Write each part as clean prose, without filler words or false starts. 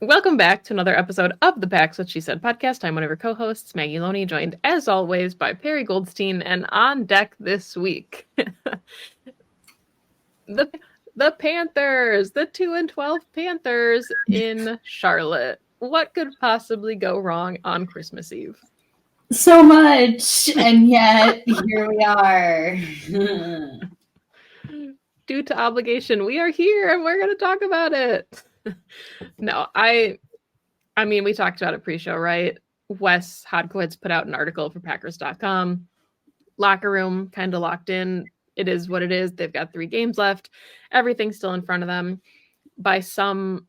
Welcome back to another episode of the Packs What She Said podcast. I'm one of your co-hosts, Maggie Loney, joined as always by Perri Goldstein, and on deck this week, the Panthers, the 2-12 Panthers in Charlotte. What could possibly go wrong on Christmas Eve? So much, and yet here we are. Due to obligation, we are here and we're going to talk about it. No, I mean, we talked about it pre-show, right? Wes Hodkowitz put out an article for Packers.com. Locker room kind of locked in. It is what it is. They've got 3 games left. Everything's still in front of them. By some,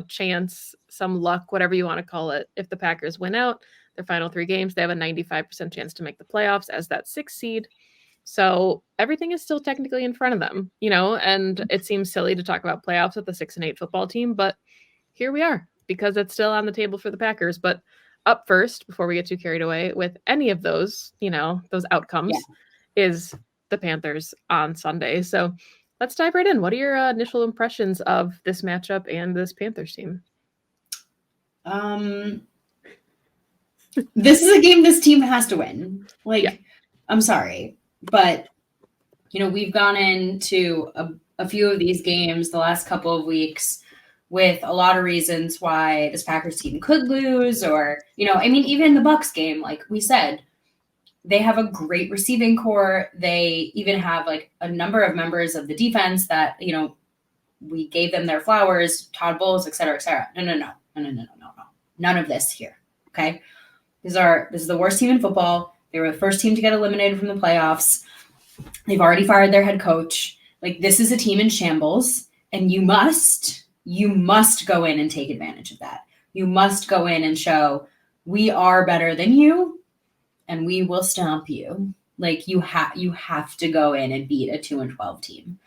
chance, some luck, whatever you want to call it, if the Packers win out their final 3 games, they have a 95% chance to make the playoffs as that 6th seed. So everything is still technically in front of them, and it seems silly to talk about playoffs with the 6-8 football team, but here we are because it's still on the table for the Packers. But up first, before we get too carried away with any of those, those outcomes, is the Panthers on Sunday. So let's dive right in. What are your initial impressions of this matchup and this Panthers team? This is a game this team has to win. I'm sorry, but we've gone into a few of these games the last couple of weeks with a lot of reasons why this Packers team could lose, or even the Bucs game, like we said, they have a great receiving core. They even have a number of members of the defense that we gave them their flowers, Todd Bowles, et cetera, et cetera. No. None of this here. Okay. This is the worst team in football. They were the first team to get eliminated from the playoffs. They've already fired their head coach. This is a team in shambles, and you must go in and take advantage of that. You must go in and show we are better than you, and we will stomp you. You have to go in and beat a 2-12 team.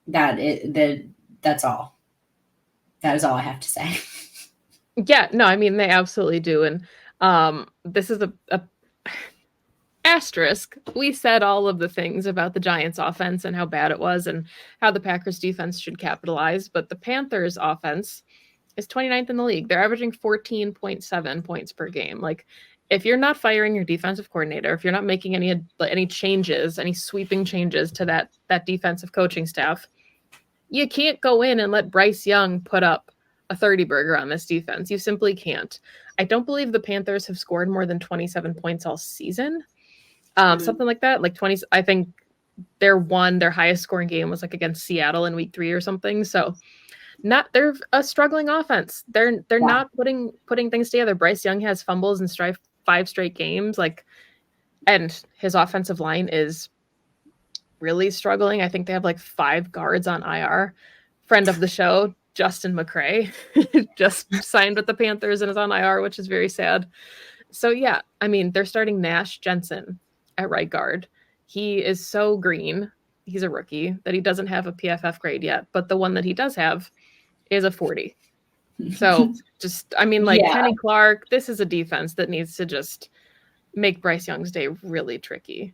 That's all. That is all I have to say. Yeah, no, I mean, they absolutely do. And this is a asterisk. We said all of the things about the Giants offense and how bad it was and how the Packers defense should capitalize. But the Panthers offense is 29th in the league. They're averaging 14.7 points per game. If you're not firing your defensive coordinator, if you're not making any changes, any sweeping changes to that defensive coaching staff, you can't go in and let Bryce Young put up a 30-burger on this defense. You simply can't. I don't believe the Panthers have scored more than 27 points all season. Something like that, 20. I think their highest scoring game was against Seattle in week 3 or something. So they're a struggling offense. They're not putting things together. Bryce Young has fumbles in 5 straight games. And his offensive line is really struggling. I think they have 5 guards on IR. Friend of the show, Justin McCray, just signed with the Panthers and is on IR, which is very sad. So yeah, I mean, they're starting Nash Jensen at right guard. He is so green. He's a rookie that he doesn't have a PFF grade yet, but the one that he does have is a 40. So Kenny Clark, this is a defense that needs to just make Bryce Young's day really tricky.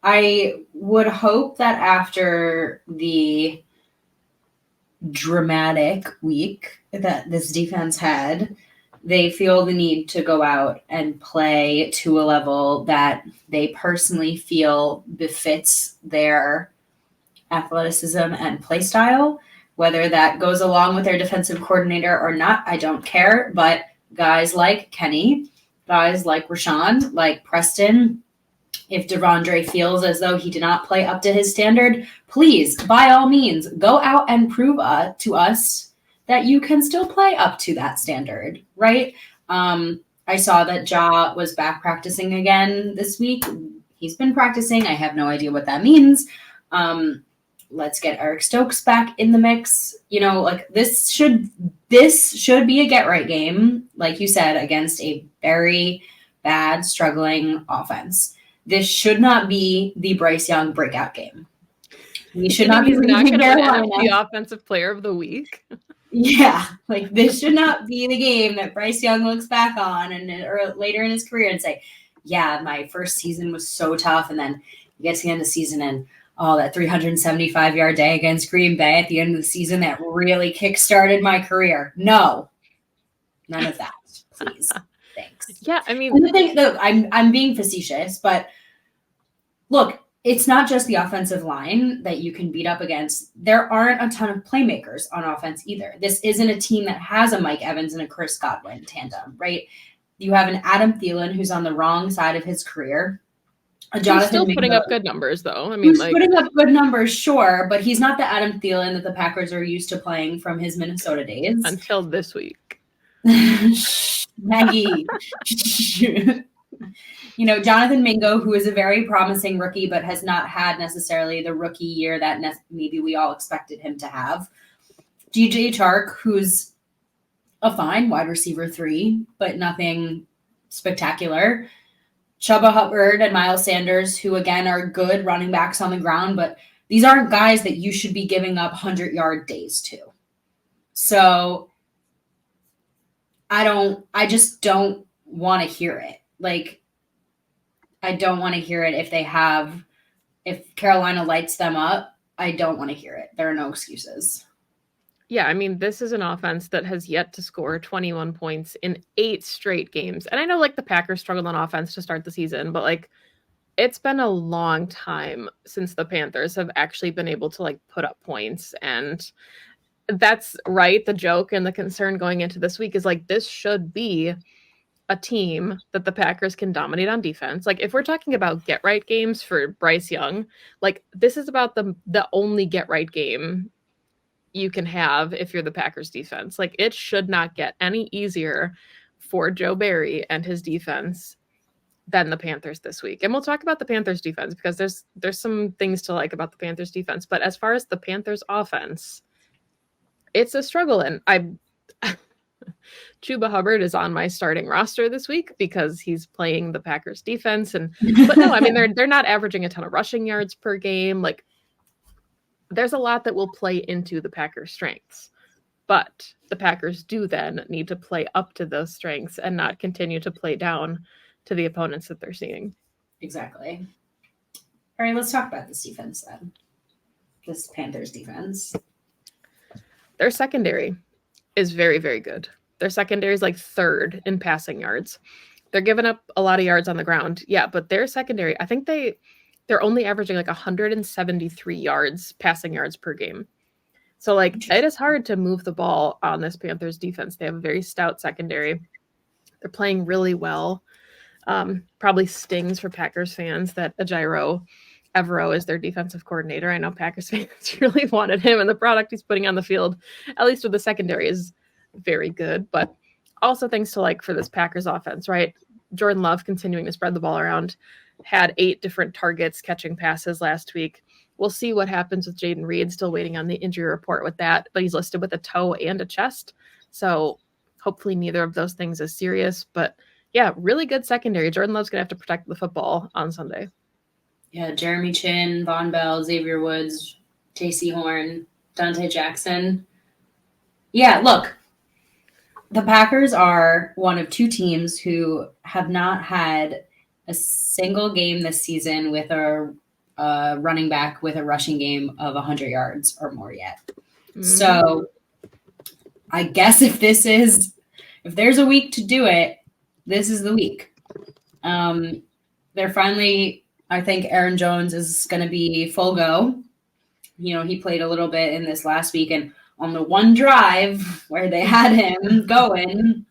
I would hope that after the dramatic week that this defense had, they feel the need to go out and play to a level that they personally feel befits their athleticism and play style. Whether that goes along with their defensive coordinator or not, I don't care. But guys like Kenny, guys like Rashawn, like Preston, if Devondre feels as though he did not play up to his standard, please, by all means, go out and prove to us that you can still play up to that standard, right? I saw that Ja was back practicing again this week. He's been practicing. I have no idea what that means. Let's get Eric Stokes back in the mix. This should be a get-right game, like you said, against a very bad, struggling offense. This should not be the Bryce Young breakout game. We should not be leaving Carolina the offensive player of the week. Yeah, this should not be the game that Bryce Young looks back on or later in his career and say, yeah, my first season was so tough, and then you get to the end of the season and that 375-yard day against Green Bay at the end of the season that really kickstarted my career. No, none of that, please. Thanks. Yeah, I mean, and the thing, look, I'm being facetious, but look, it's not just the offensive line that you can beat up against. There aren't a ton of playmakers on offense either. This isn't a team that has a Mike Evans and a Chris Godwin tandem, right? You have an Adam Thielen who's on the wrong side of his career. Jonathan he's still Mingo, putting up good numbers, though. I mean, he's putting up good numbers, sure, but he's not the Adam Thielen that the Packers are used to playing from his Minnesota days. Until this week. Maggie. Jonathan Mingo, who is a very promising rookie, but has not had necessarily the rookie year that maybe we all expected him to have. DJ Chark, who's a fine wide receiver 3, but nothing spectacular. Chuba Hubbard and Miles Sanders, who again are good running backs on the ground, but these aren't guys that you should be giving up 100-yard days to. So I just don't want to hear it. Like, I don't want to hear it if Carolina lights them up, I don't want to hear it. There are no excuses. Yeah, I mean, this is an offense that has yet to score 21 points in 8 straight games. And I know, the Packers struggled on offense to start the season, but, it's been a long time since the Panthers have actually been able to, put up points. And that's right. The joke and the concern going into this week is, this should be a team that the Packers can dominate on defense. If we're talking about get-right games for Bryce Young, this is about the only get-right game you can have if you're the Packers defense. It should not get any easier for Joe Barry and his defense than the Panthers this week. And we'll talk about the Panthers defense because there's some things to like about the Panthers defense. But as far as the Panthers offense, it's a struggle. And Chuba Hubbard is on my starting roster this week because he's playing the Packers defense. But no, I mean, they're not averaging a ton of rushing yards per game. There's a lot that will play into the Packers' strengths, but the Packers do then need to play up to those strengths and not continue to play down to the opponents that they're seeing. Exactly. All right, let's talk about this defense then. This Panthers defense. Their secondary is very, very good. Their secondary is 3rd in passing yards. They're giving up a lot of yards on the ground. Yeah, but their secondary, I think they're only averaging 173 yards, passing yards per game. So it is hard to move the ball on this Panthers defense. They have a very stout secondary. They're playing really well. Probably stings for Packers fans that Ejiro Evero is their defensive coordinator. I know Packers fans really wanted him, and the product he's putting on the field, at least with the secondary, is very good. But also things to like for this Packers offense, right? Jordan Love continuing to spread the ball around. Had 8 different targets catching passes last week. We'll see what happens with Jayden Reed. Still waiting on the injury report with that, but he's listed with a toe and a chest. So hopefully neither of those things is serious. But yeah, really good secondary. Jordan Love's going to have to protect the football on Sunday. Yeah, Jeremy Chin, Von Bell, Xavier Woods, J.C. Horn, Dante Jackson. Yeah, look, the Packers are one of 2 teams who have not had a single game this season with a running back with a rushing game of 100 yards or more yet. Mm-hmm. So I guess if there's a week to do it, this is the week. They're finally, I think Aaron Jones is going to be full go. He played a little bit in this last week, and on the one drive where they had him going,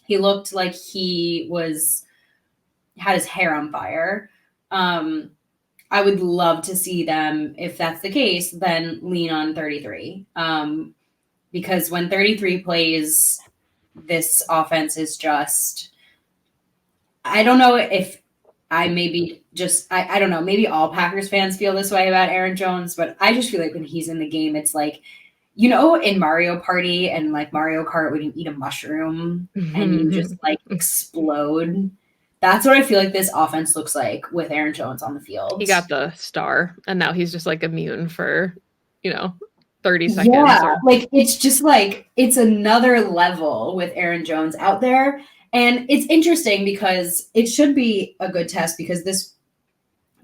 he looked like he had his hair on fire. I would love to see them, if that's the case, then lean on 33. Because when 33 plays, this offense is just, I don't know if I don't know, maybe all Packers fans feel this way about Aaron Jones, but I just feel like when he's in the game, it's in Mario Party and Mario Kart, when you eat a mushroom and you just explode. That's what I feel like this offense looks like with Aaron Jones on the field. He got the star, and now he's just immune for, 30 seconds. Yeah, it's just it's another level with Aaron Jones out there. And it's interesting because it should be a good test because this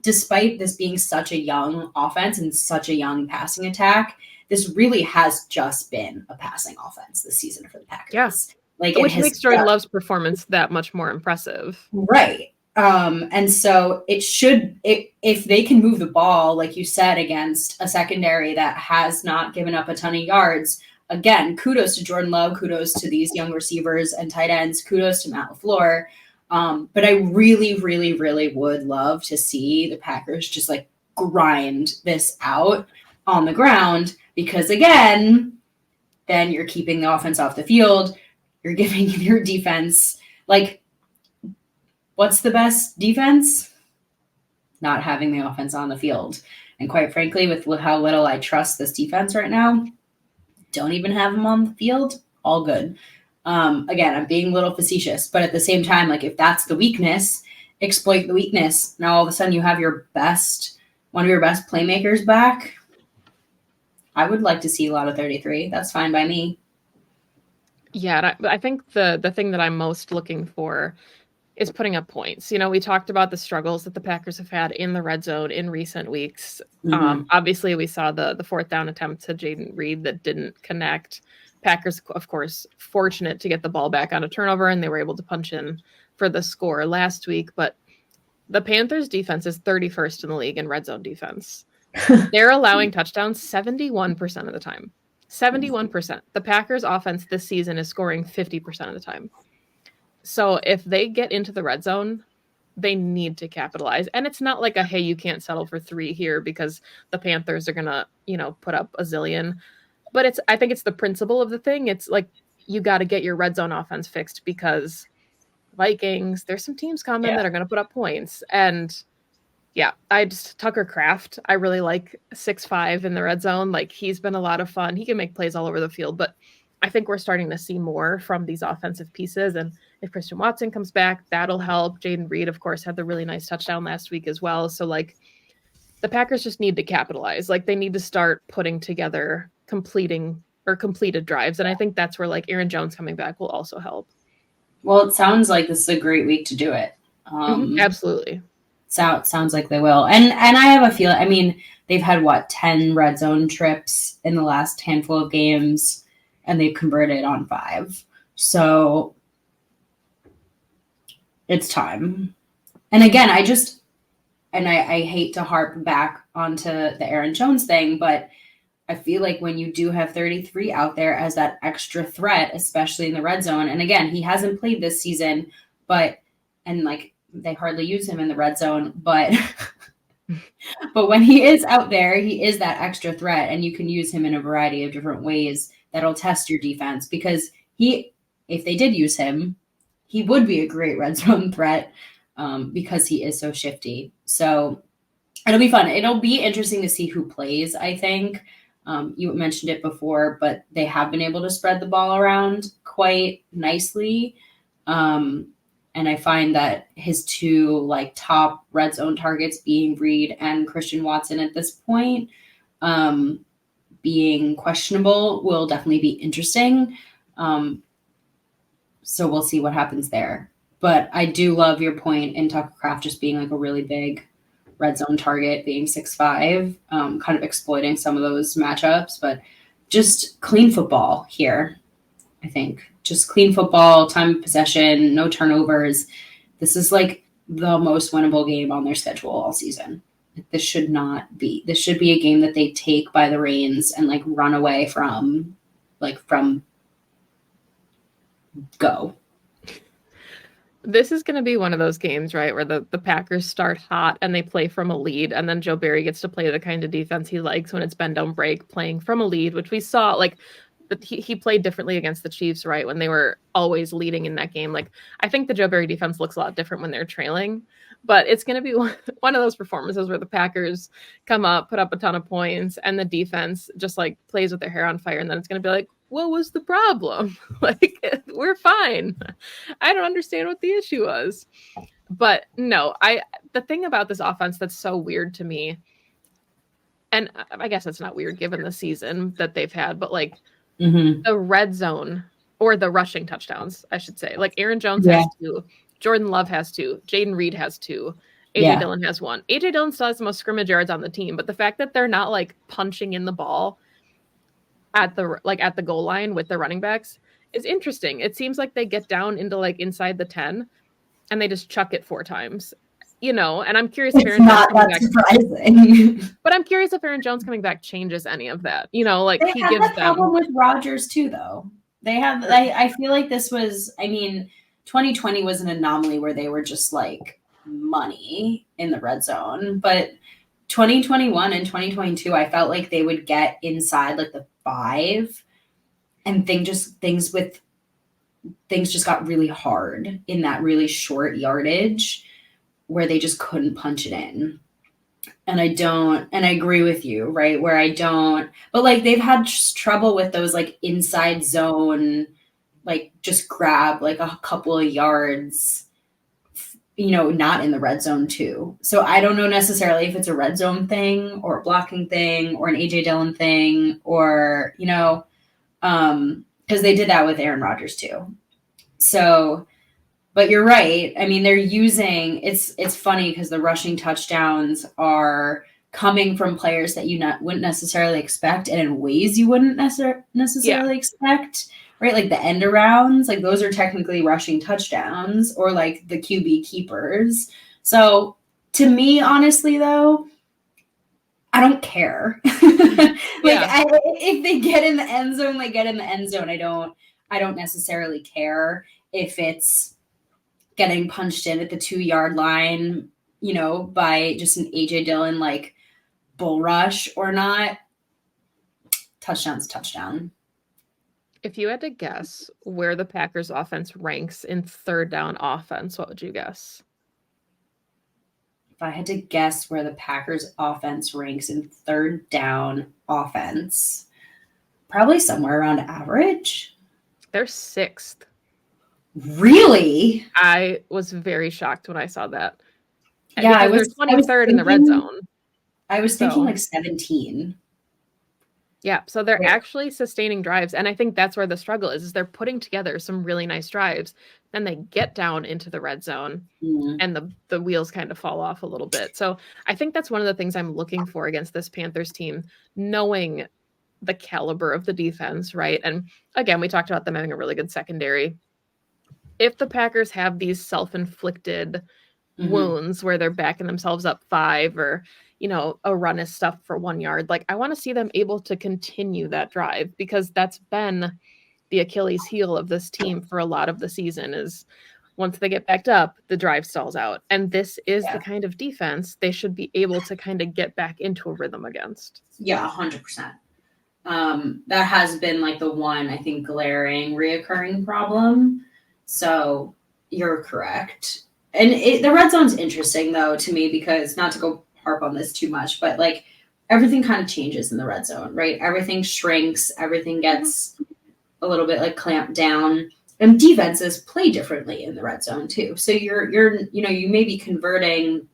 despite this being such a young offense and such a young passing attack, this really has just been a passing offense this season for the Packers. Yeah. Like, which makes Jordan Love's performance that much more impressive. Right. And so it should, if they can move the ball, like you said, against a secondary that has not given up a ton of yards, again, kudos to Jordan Love, kudos to these young receivers and tight ends, kudos to Matt LaFleur. But I really, really, really would love to see the Packers just like grind this out on the ground, because again, then you're keeping the offense off the field. You're giving your defense, like, what's the best defense? Not having the offense on the field. And quite frankly, with how little I trust this defense right now, don't even have them on the field. All good. Again, I'm being a little facetious, but at the same time, like, if that's the weakness, exploit the weakness. Now all of a sudden you have one of your best playmakers back. I would like to see a lot of 33. That's fine by me. Yeah, I think the thing that I'm most looking for is putting up points. You know, we talked about the struggles that the Packers have had in the red zone in recent weeks. Mm-hmm. Obviously, we saw the fourth down attempt to Jayden Reed that didn't connect. Packers, of course, fortunate to get the ball back on a turnover, and they were able to punch in for the score last week. But the Panthers defense is 31st in the league in red zone defense. They're allowing touchdowns 71% of the time. 71%. The Packers offense this season is scoring 50% of the time. So if they get into the red zone, they need to capitalize. And it's not like hey, you can't settle for 3 here because the Panthers are going to, put up a zillion. But I think it's the principle of the thing. It's like, you got to get your red zone offense fixed, because Vikings, there's some teams coming that are going to put up points. And yeah, Tucker Kraft, I really like 6'5" in the red zone. Like, he's been a lot of fun. He can make plays all over the field, but I think we're starting to see more from these offensive pieces. And if Christian Watson comes back, that'll help. Jayden Reed, of course, had the really nice touchdown last week as well. So, like, the Packers just need to capitalize. Like, they need to start putting together completed drives. And I think that's where, like, Aaron Jones coming back will also help. Well, it sounds like this is a great week to do it. Absolutely. Sounds like they will. And I have a feeling, I mean, they've had 10 red zone trips in the last handful of games, and they've converted on 5. So it's time. And again, I hate to harp back onto the Aaron Jones thing, but I feel like when you do have 33 out there as that extra threat, especially in the red zone, and again, he hasn't played this season, they hardly use him in the red zone, but when he is out there, he is that extra threat, and you can use him in a variety of different ways that'll test your defense, because if they did use him, he would be a great red zone threat, because he is so shifty. So it'll be fun. It'll be interesting to see who plays, I think. You mentioned it before, but they have been able to spread the ball around quite nicely. And I find that his 2 top red zone targets, being Reed and Christian Watson at this point, being questionable, will definitely be interesting. So we'll see what happens there. But I do love your point in Tucker Kraft just being a really big red zone target, being 6'5", kind of exploiting some of those matchups. But just clean football here, I think. Just clean football, time of possession, no turnovers. This is the most winnable game on their schedule all season. This should not be. This should be a game that they take by the reins and run away from go. This is going to be one of those games, right, where the Packers start hot and they play from a lead, and then Joe Barry gets to play the kind of defense he likes when it's bend, don't break, playing from a lead, which we saw, but he played differently against the Chiefs, right, when they were always leading in that game. I think the Joe Barry defense looks a lot different when they're trailing, but it's going to be one of those performances where the Packers come up, put up a ton of points, and the defense just plays with their hair on fire, and then it's going to be what was the problem? We're fine. I don't understand what the issue was. But no, the thing about this offense that's so weird to me, and I guess it's not weird given the season that they've had, but the red zone, or the rushing touchdowns, I should say. Aaron Jones has 2, Jordan Love has 2, Jayden Reed has 2, AJ Dillon has 1. AJ Dillon still has the most scrimmage yards on the team, but the fact that they're not like punching in the ball at the goal line with the running backs is interesting. It seems like they get down into like inside the 10 and they just chuck it 4 times. And I'm curious if Aaron Jones coming back. Surprising. But I'm curious if Aaron Jones coming back changes any of that. He gives them. That problem with Rodgers too, though. They have. I feel like this was. 2020 was an anomaly where they were just like money in the red zone, but 2021 and 2022, I felt like they would get inside like the 5, and things just got really hard in that really short yardage where they just couldn't punch it in. And I agree with you, right? Where I don't, but like they've had trouble with those like inside zone, like just grab like a couple of yards, not in the red zone too. So I don't know necessarily if it's a red zone thing or a blocking thing or an AJ Dillon thing or, because they did that with Aaron Rodgers too. So, but you're right. They're using, it's funny because the rushing touchdowns are coming from players that you wouldn't necessarily expect and in ways you wouldn't necessarily expect, right? Like the end arounds, like those are technically rushing touchdowns or like the QB keepers. So to me, honestly, though, I don't care. If they get in the end zone, they get in the end zone. I don't necessarily care if it's getting punched in at the 2-yard line, by just an AJ Dillon like bull rush or not. Touchdown's touchdown. If you had to guess where the Packers offense ranks in third down offense, what would you guess? If I had to guess where the Packers offense ranks in third down offense, probably somewhere around average. They're 6th. Really? I was very shocked when I saw that. Yeah, they're 23rd in the red zone. I was thinking like 17. Yeah, so they're actually sustaining drives, and I think that's where the struggle is they're putting together some really nice drives, then they get down into the red zone, and the wheels kind of fall off a little bit. So I think that's one of the things I'm looking for against this Panthers team, knowing the caliber of the defense, right? And again, we talked about them having a really good secondary. If the Packers have these self-inflicted wounds where they're backing themselves up 5 or a run is stuffed for 1 yard. Like I want to see them able to continue that drive because that's been the Achilles heel of this team for a lot of the season is once they get backed up, the drive stalls out. And this is the kind of defense they should be able to kind of get back into a rhythm against. Yeah, 100%. That has been like the one, I think, glaring reoccurring problem. So you're correct. And the red zone's interesting though to me because not to go harp on this too much, but like everything kind of changes in the red zone, right? Everything shrinks, everything gets a little bit like clamped down, and defenses play differently in the red zone too. So you're you may be converting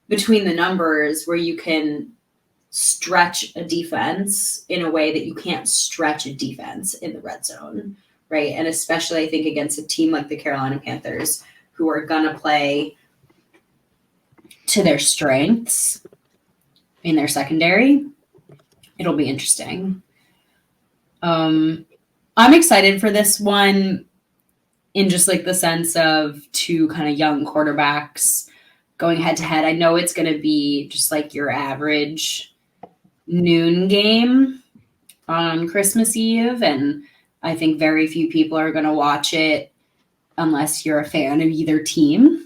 between the numbers where you can stretch a defense in a way that you can't stretch a defense in the red zone, right? And especially I think against a team like the Carolina Panthers who are gonna play to their strengths in their secondary, it'll be interesting. I'm excited for this one in just like the sense of 2 kind of young quarterbacks going head to head. I know it's going to be just like your average noon game on Christmas Eve, and I think very few people are going to watch it unless you're a fan of either team.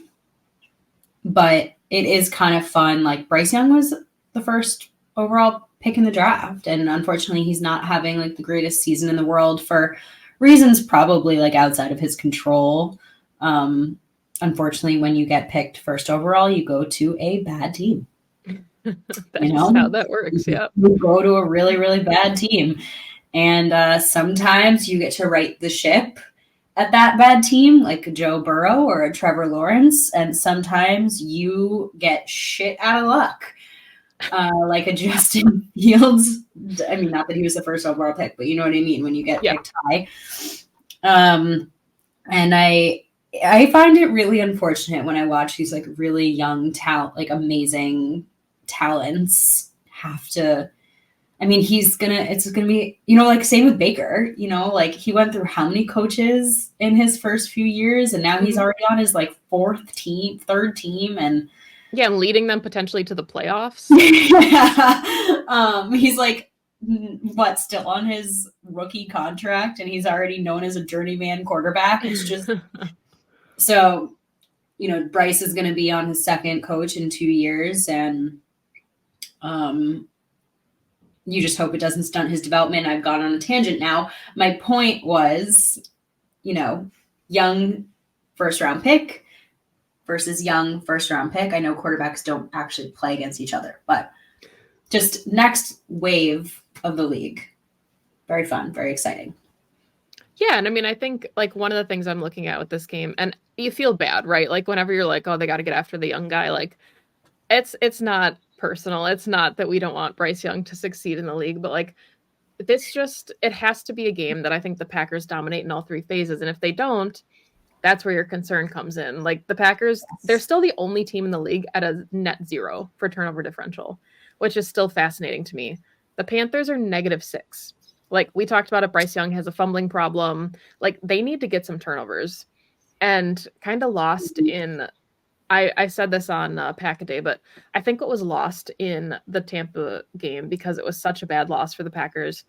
But it is kind of fun. Like Bryce Young was the first overall pick in the draft. And unfortunately, he's not having like the greatest season in the world for reasons probably like outside of his control. Unfortunately, when you get picked first overall, you go to a bad team. That's how that works. Yeah. You go to a really, really bad team. And sometimes you get to right the ship at that bad team, like a Joe Burrow or a Trevor Lawrence, and sometimes you get shit out of luck, like a Justin Fields. I mean, not that he was the first overall pick, but you know what I mean when you get picked high. And I find it really unfortunate when I watch these like really young talent, like amazing talents have to. I mean, it's gonna be, like same with Baker, like he went through how many coaches in his first few years, and now he's already on his like third team, and yeah, and leading them potentially to the playoffs. He's like, still on his rookie contract, and he's already known as a journeyman quarterback. It's just so, Bryce is going to be on his second coach in 2 years, and you just hope it doesn't stunt his development. I've gone on a tangent now. My point was, young first round pick versus young first round pick. I know quarterbacks don't actually play against each other, but just next wave of the league. Very fun, very exciting. Yeah, and I mean, I think like one of the things I'm looking at with this game, and you feel bad, right? Like whenever you're like, oh, they got to get after the young guy, like it's not personal. It's not that we don't want Bryce Young to succeed in the league, but like it has to be a game that I think the Packers dominate in all three phases. And if they don't, that's where your concern comes in. Like the Packers, they're still the only team in the league at a net 0 for turnover differential, which is still fascinating to me. The Panthers are -6. Like we talked about it, Bryce Young has a fumbling problem. Like they need to get some turnovers, and kind of lost in. I said this on Pack a Day, but I think what was lost in the Tampa game, because it was such a bad loss for the Packers,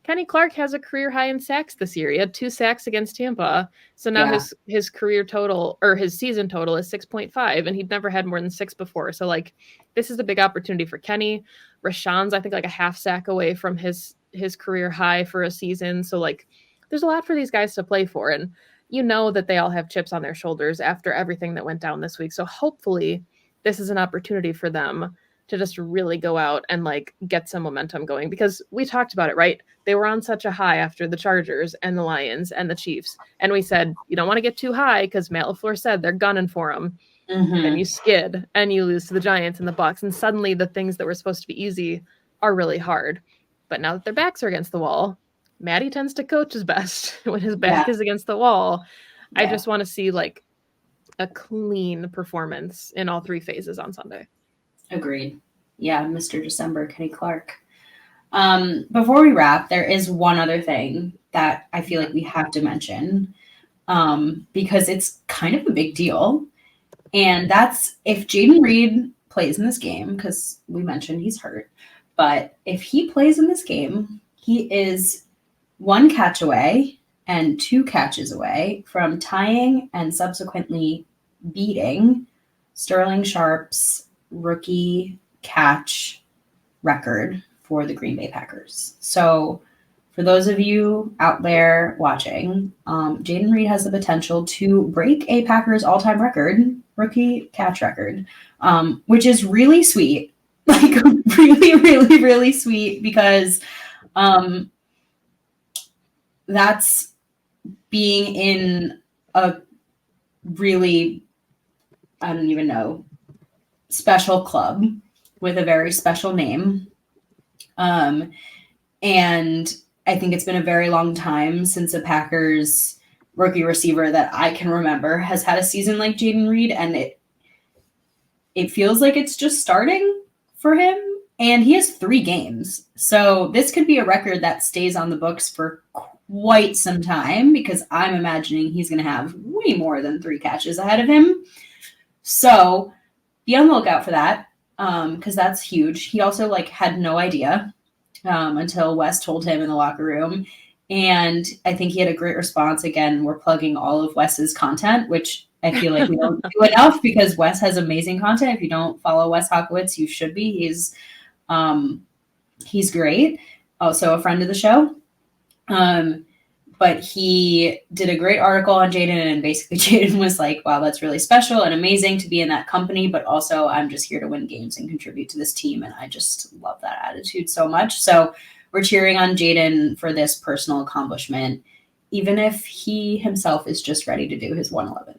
Kenny Clark has a career high in sacks this year. He had 2 sacks against Tampa. So now his career total, or his season total, is 6.5, and he'd never had more than 6 before. So like this is a big opportunity for Kenny. Rashawn's, I think, like a half sack away from his career high for a season. So like there's a lot for these guys to play for, and that they all have chips on their shoulders after everything that went down this week. So hopefully this is an opportunity for them to just really go out and like get some momentum going, because we talked about it, right? They were on such a high after the Chargers and the Lions and the Chiefs. And we said, you don't want to get too high because Matt LaFleur said they're gunning for them. Mm-hmm. And you skid and you lose to the Giants and the Bucs. And suddenly the things that were supposed to be easy are really hard. But now that their backs are against the wall, Matty tends to coach his best when his back is against the wall. Yeah. I just want to see like a clean performance in all three phases on Sunday. Agreed. Yeah, Mr. December, Kenny Clark. Before we wrap, there is one other thing that I feel like we have to mention, because it's kind of a big deal. And that's if Jayden Reed plays in this game, because we mentioned he's hurt. But if he plays in this game, he is 1 catch away and 2 catches away from tying and subsequently beating Sterling Sharp's rookie catch record for the Green Bay Packers. So for those of you out there watching, Jayden Reed has the potential to break a Packers all-time record, rookie catch record, which is really sweet. Like really, really, really sweet, because that's being in a really, I don't even know, special club with a very special name. And I think it's been a very long time since a Packers rookie receiver that I can remember has had a season like Jayden Reed, and it feels like it's just starting for him. And he has 3 games. So this could be a record that stays on the books for quite some time, because I'm imagining he's going to have way more than 3 catches ahead of him. So be on the lookout for that, because that's huge. He also had no idea until Wes told him in the locker room. And I think he had a great response. Again, we're plugging all of Wes's content, which I feel like we don't do enough, because Wes has amazing content. If you don't follow Wes Hokowitz, you should be. He's great. Also a friend of the show. But he did a great article on Jayden, and basically Jayden was like, wow, that's really special and amazing to be in that company, but also I'm just here to win games and contribute to this team, and I just love that attitude so much. So we're cheering on Jayden for this personal accomplishment, even if he himself is just ready to do his 111th.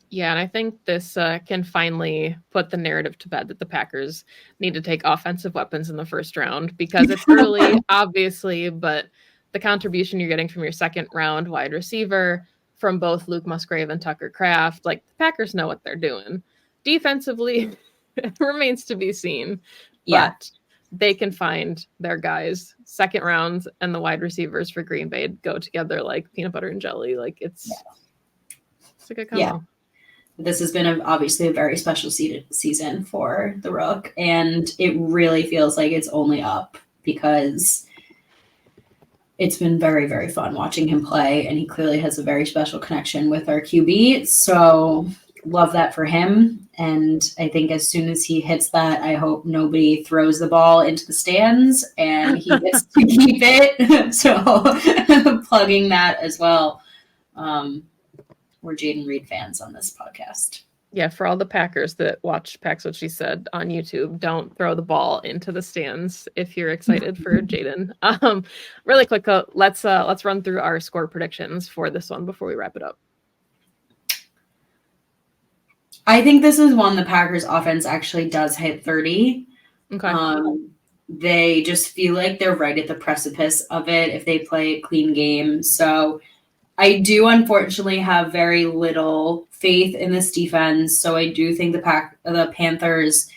Yeah, and I think this can finally put the narrative to bed that the Packers need to take offensive weapons in the first round, because it's early, obviously, but the contribution you're getting from your second round wide receiver, from both Luke Musgrave and Tucker Kraft. Like, the Packers know what they're doing. Defensively, it remains to be seen. Yeah. But they can find their guys. Second rounds and the wide receivers for Green Bay go together like peanut butter and jelly. Like, it's a good combo. Yeah. This has been obviously a very special season for the Rook, and it really feels like it's only up because it's been very, very fun watching him play, and he clearly has a very special connection with our QB. So love that for him. And I think as soon as he hits that, I hope nobody throws the ball into the stands and he gets to keep it. So plugging that as well. We're Jayden Reed fans on this podcast. Yeah, for all the Packers that watch Pax What She Said on YouTube, don't throw the ball into the stands if you're excited for Jayden. Really quick, let's run through our score predictions for this one before we wrap it up. I think this is one the Packers offense actually does hit 30. Okay. They just feel like they're right at the precipice of it if they play a clean game. So I do unfortunately have very little faith in this defense. So I do think the Panthers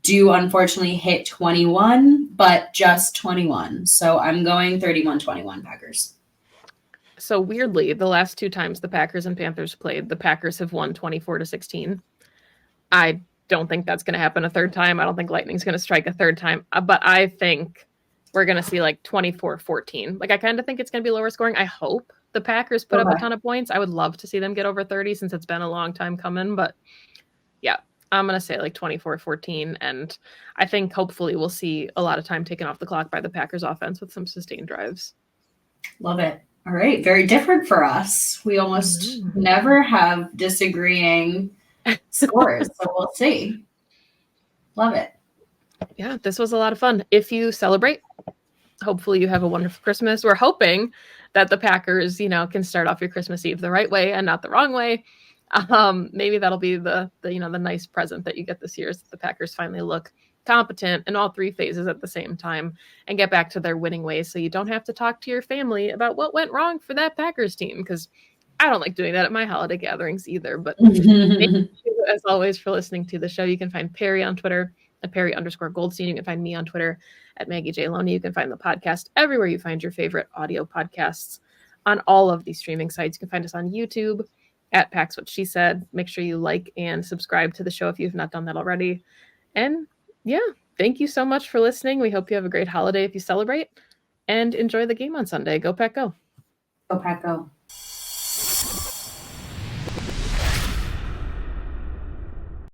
do unfortunately hit 21, but just 21. So I'm going 31-21 Packers. So weirdly, the last two times the Packers and Panthers played, the Packers have won 24-16. I don't think that's going to happen a third time. I don't think Lightning's going to strike a third time, but I think we're going to see like 24-14. Like, I kind of think it's going to be lower scoring. I hope the Packers put up a ton of points. I would love to see them get over 30 since it's been a long time coming, but yeah, I'm going to say like 24-14. And I think hopefully we'll see a lot of time taken off the clock by the Packers offense with some sustained drives. Love it. All right. Very different for us. We almost never have disagreeing scores. So we'll see. Love it. Yeah, this was a lot of fun. If you celebrate, hopefully you have a wonderful Christmas. We're hoping that the Packers, can start off your Christmas Eve the right way and not the wrong way. Maybe that'll be the nice present that you get this year, is that the Packers finally look competent in all three phases at the same time and get back to their winning ways, so you don't have to talk to your family about what went wrong for that Packers team, because I don't like doing that at my holiday gatherings either. But thank you, as always, for listening to the show. You can find Perri on Twitter at Perri_Goldstein. You can find me on Twitter at Maggie J. Loney. You can find the podcast everywhere you find your favorite audio podcasts on all of these streaming sites. You can find us on YouTube at Pax What She Said. Make sure you like and subscribe to the show if you've not done that already. And yeah, thank you so much for listening. We hope you have a great holiday if you celebrate, and enjoy the game on Sunday. Go Pack Go. Go Pack Go.